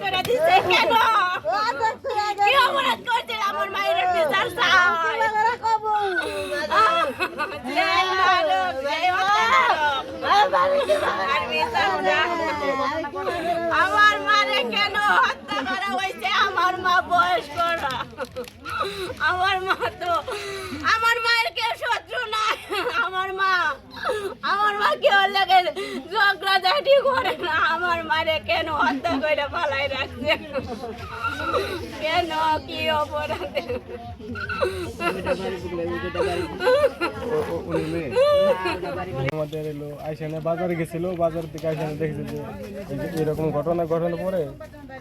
করে দিছে কেন? কি অপরাধ করছে আমার মায়ের বিচার চাই। আমার মারে কেন হত্যা করা হয়েছে? আমার মা বয়স্ক না, আমার মা তো আমার মায়ের কেউ শত্রু নাই। আমার মা কেউ লাগে ঝগড়া ঝাঁটি করে না। আমার মারে কেন হত্যা করে পালাই রাখছে? কেন? কি অপরাধে? আমাদের এলো আইসানে বাজারে গেছিল, বাজার থেকে আইসানে দেখেছে যে এরকম ঘটনা ঘটানোর পরে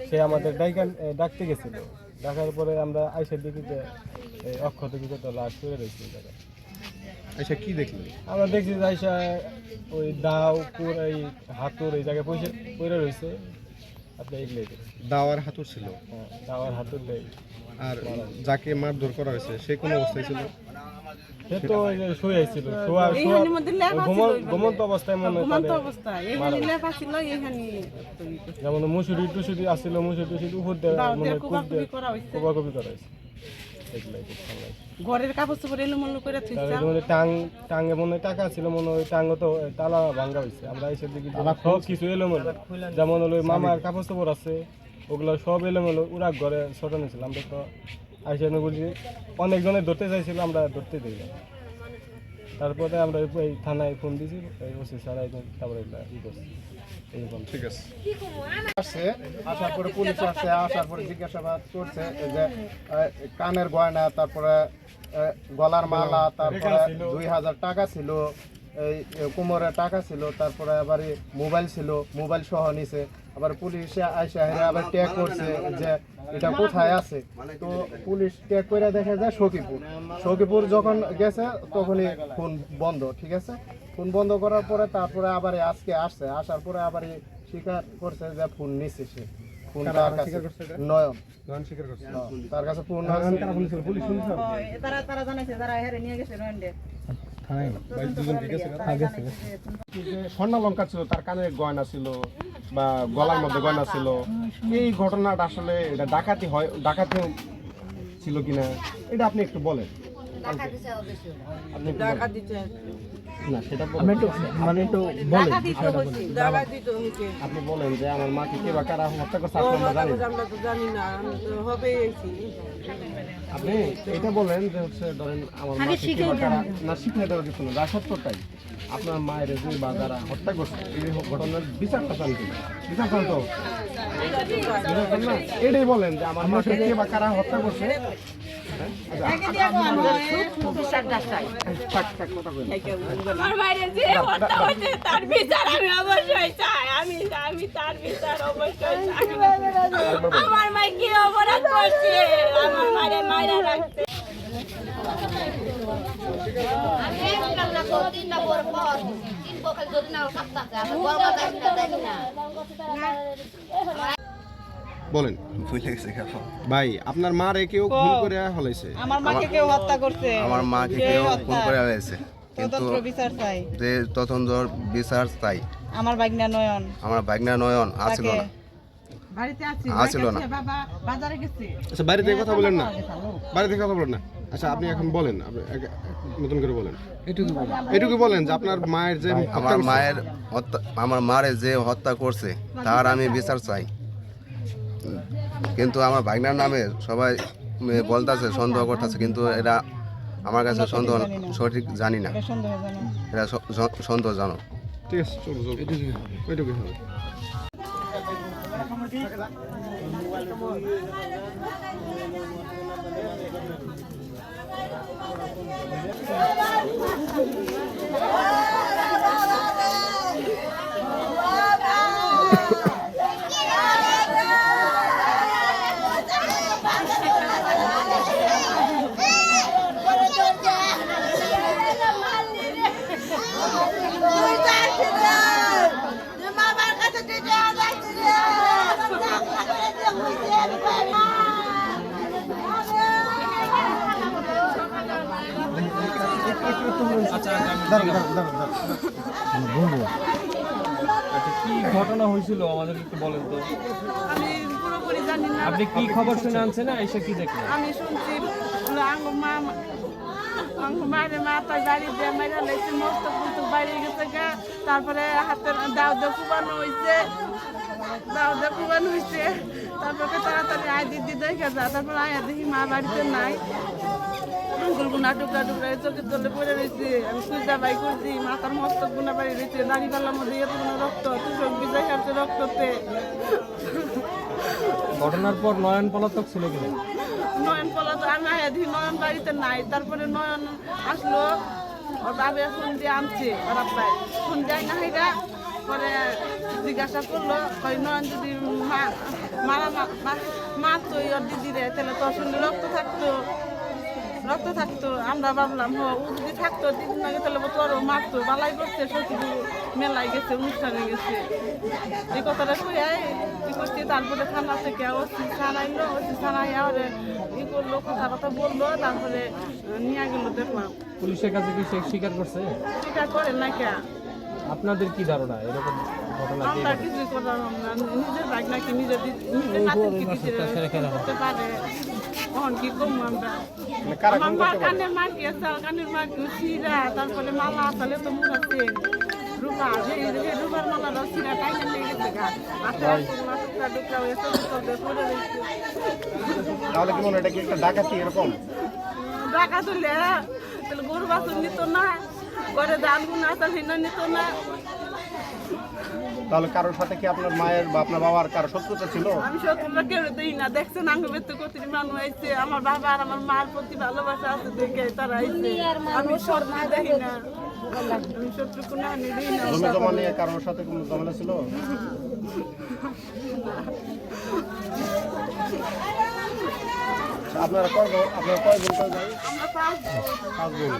সে আমাদের ডাকতে গেছিল। ডাকার পরে আমরা আইসা দেখি যে অক্ষত বিক্ষত লাশ পড়ে রয়েছে এই জায়গায়। আচ্ছা, কি দেখলেন? আমরা দেখছি যে আইসা ওই দাও এই হাতুর এই জায়গায় পড়ে রয়েছে। আপনি এগুলোই দাওয়ার হাতুর ছিল। হ্যাঁ, দাওয়ার হাতুর দেয়। আর যাকে মারধর করা হয়েছে সে কোন অবস্থায় ছিল? সে তো ওই যে শুয়ে ছিল, ঘুমন্ত অবস্থায় মনে হয় যেমন মুসুরি টুসুরি আসছিল, মুসুরি টুসুরি উপর দিয়ে কোবাকুবি করা হয়েছে। ঘরের কাপড় চোপড় এলোমেলো করে টাঙ্গে মনে হয় টাকা ছিল, মনে হয় টাঙ্গ তো তালা ভাঙ্গা হয়েছে। আমরা এসে দেখি সব কিছু এলোমেলো, যেমন হলো মামার কাপড় চোপড় আছে ওগুলো সব এলোমেলো ওরা ঘরে ছটানো ছিল। আমরা তো আইসে বলছি অনেকজনে ধরতে চাইছিল, আমরা ধরতে দিই না। তারপরে আমরা এই থানায় ফোন দিয়েছি, এই ওসি স্যার তারপরে ই করছি। ঠিক আছে, আসছে আসার পরে পুলিশ আসছে, আসার পরে জিজ্ঞাসাবাদ করছে যে কানের গয়না, তারপরে গলার মালা, তারপরে 2000 টাকা ছিল, এই কোমরে টাকা ছিল, তারপরে আবার মোবাইল ছিল, মোবাইল সহ নিছে। আবার পুলিশে আইসা হেরে আবার ট্যাগ করছে যে এটা কোথায় আছে। তো পুলিশ ট্যাগ করে দেখে যায় সখীপুর যখন গেছে তখনই ফোন বন্ধ। ঠিক আছে, ফোন বন্ধ করার পরে তারপরে আবার আজকে আসছে, আসার পরে আবার স্বীকার করছে যে ফোন নিচ্ছে সে। ফোন তার কাছে নয়ন স্বীকার করছে, তার কাছে ফোন পুলিশ শুনছে, তারা জানাইছে যারা হেরে নিয়ে গেছে নয়নডে। স্বর্ণালঙ্কার ছিল, তার কানে গয়না ছিল বা গলার মধ্যে গয়না ছিল। এই ঘটনাটা আসলে এটা ডাকাতি হয়, ডাকাতি ছিল কিনা এটা আপনি একটু বলেন। না সেটা আপনি বলেন যে আমার মাকে কে বা কারা হত্যা করছে জানি না। আপনি এটা বলেন যে হচ্ছে ধরেন আমার মাকে কে বা কারা না শিখে দেওয়ার কিছু না, যা সত্যটাই আপনার মায়ের যে বা যারা হত্যা করছে এই ঘটনার বিচারটা চান কিনা? বিচার চান তো না, এটাই বলেন যে আমার মাকে কে বা কারা হত্যা করছে। আমার মায়ের যে হত্যা হয়েছে তার বিচার আমি অবশ্যই চাই। আমি তার বিচার অবশ্যই চাই। আমার মা কি অপরাধ করছে? আমার মায়ের মায়েরা রাখছে। বলেন ভাই, আপনার মা রে কেউ খুন করে হলাইছে? আমার মাকে কেউ হত্যা করছে, আমার মাকে কেউ খুন করে হয়েছে, কিন্তু বিচার চাই, যে তদন্ত বিচার চাই। আমার বাগনা নয়ন, আমার বাগনা নয়ন আসছিল না, আসছিল না। আচ্ছা, বাড়ি থেকে কথা বলেন না, বাড়ি থেকে কথা বলেন না। আচ্ছা, আপনি এখন বলেন, নতুন করে বলেন, এটুকু বলেন যে আপনার মায়ের যে আমার মায়ের যে হত্যা করছে তার আমি বিচার চাই। কিন্তু আমার ভাগনার নামে সবাই বলতেছে, সন্দেহ করতেছে, কিন্তু এটা আমার কাছে সন্দেহ সঠিক জানি না, এটা সন্দেহজনক। ঠিক আছে, চলো এটুকুই হবে। আচ্ছা কি ঘটনা হয়েছিল আমাদের একটু বলেন তো। আমি পুরোপুরি জানি না। আপনি কি খবর শুনে আনছেন না এসে কি দেখলেন? আমি শুনছি মারে মাথায় গাড়ি দিয়ে মেরে লেগেছে, মস্ত কিন্তু বাইরে গেছে গা। তারপরে হাতের দাউদে কুবানো হয়েছে, তারপরে তাড়াতাড়ি আয় দিদি দেখে যা। তারপরে আয়া দেখি মা বাড়িতে নাই, আঙ্গুলগুনা টুকরা টুকরা চোখের তলে পড়ে রয়েছে। আমি সুইজা বাই করছি, মাথার মস্তক গুনা বাড়ি রয়েছে, দাড়িপাল্লার মধ্যে এতগুলো রক্ত, চোখ বিজয় খাচ্ছে রক্ততে। ঘটনার পর নয়ন পলাতক ছিল কিনা? নয়ন পলা তো আমি আয়া দেখি নয়ন বাড়িতে নাই। তারপরে নয়ন আসলো, ওর বাবে ফোন দিয়ে আনছে, ওর আব্বাই ফোন দেয় না হেরা। পরে জিজ্ঞাসা করলো, ওই নয়ন যদি মারতো ওর দিদিরে, তাহলে তোর সঙ্গে রক্ত থাকতো। আমরা ভাবলাম ও যদি থাকতো দিদির আগে, তাহলে তোরও মারতো। বালাই করছে, সত্যি মেলায় গেছে, অনুষ্ঠানে গেছে। এই কথাটা কই কি করছি। তারপরে থানা থেকে ওসি ছাড়াইলো, ওসি ছাড়াই আর ই করলো, কথা বললো। তারপরে নিয়ে গেলো, দেখলাম। পুলিশের কাছে কি সে স্বীকার করছে? স্বীকার করে না কে? আপনাদের কি ধারণা এরকম ঘটনা? আমরা কিছুই করলাম না, নিজের ভাগ নাকি নিজের কাছে কি করতে পারে। তখন কি করবো আমরা? আমার মা কানের মা গিয়েছে, কানের মা ছিঁড়া, তারপরে মালা আসলে তো মুখ আছে রূপা, রূপার মালাটা ছিঁড়া টাইনে নিয়ে গেছে গা। টুকরা টুকরা হয়েছে, পড়ে রয়েছে। তাহলে কি মনে হয় এটা কি একটা ডাকাতি এরকম? টাকা তুলে তাহলে গরু বাছুর নিত না, ঘরে ধান গুনা তাহলে নিত না। তাহলে কারোর সাথে কি আপনার মায়ের বা আপনার বাবার কারো শত্রুতা ছিল? আমি সত্যটা কেউ দিই না, দেখছেন আঙ্গ বেতু কতির মানুষ আইছে। আমার বাবা আর আমার মার প্রতি ভালোবাসা আছে দেখে তারা আইছে। আমি শত্রু দেখি না, আমি শত্রু কোনো দিই না। জমি জমা নিয়ে কারোর সাথে কোনো ঝামেলা ছিল? আপনারা কয় বোন কয় ভাই? আমরা 5 5 বোন।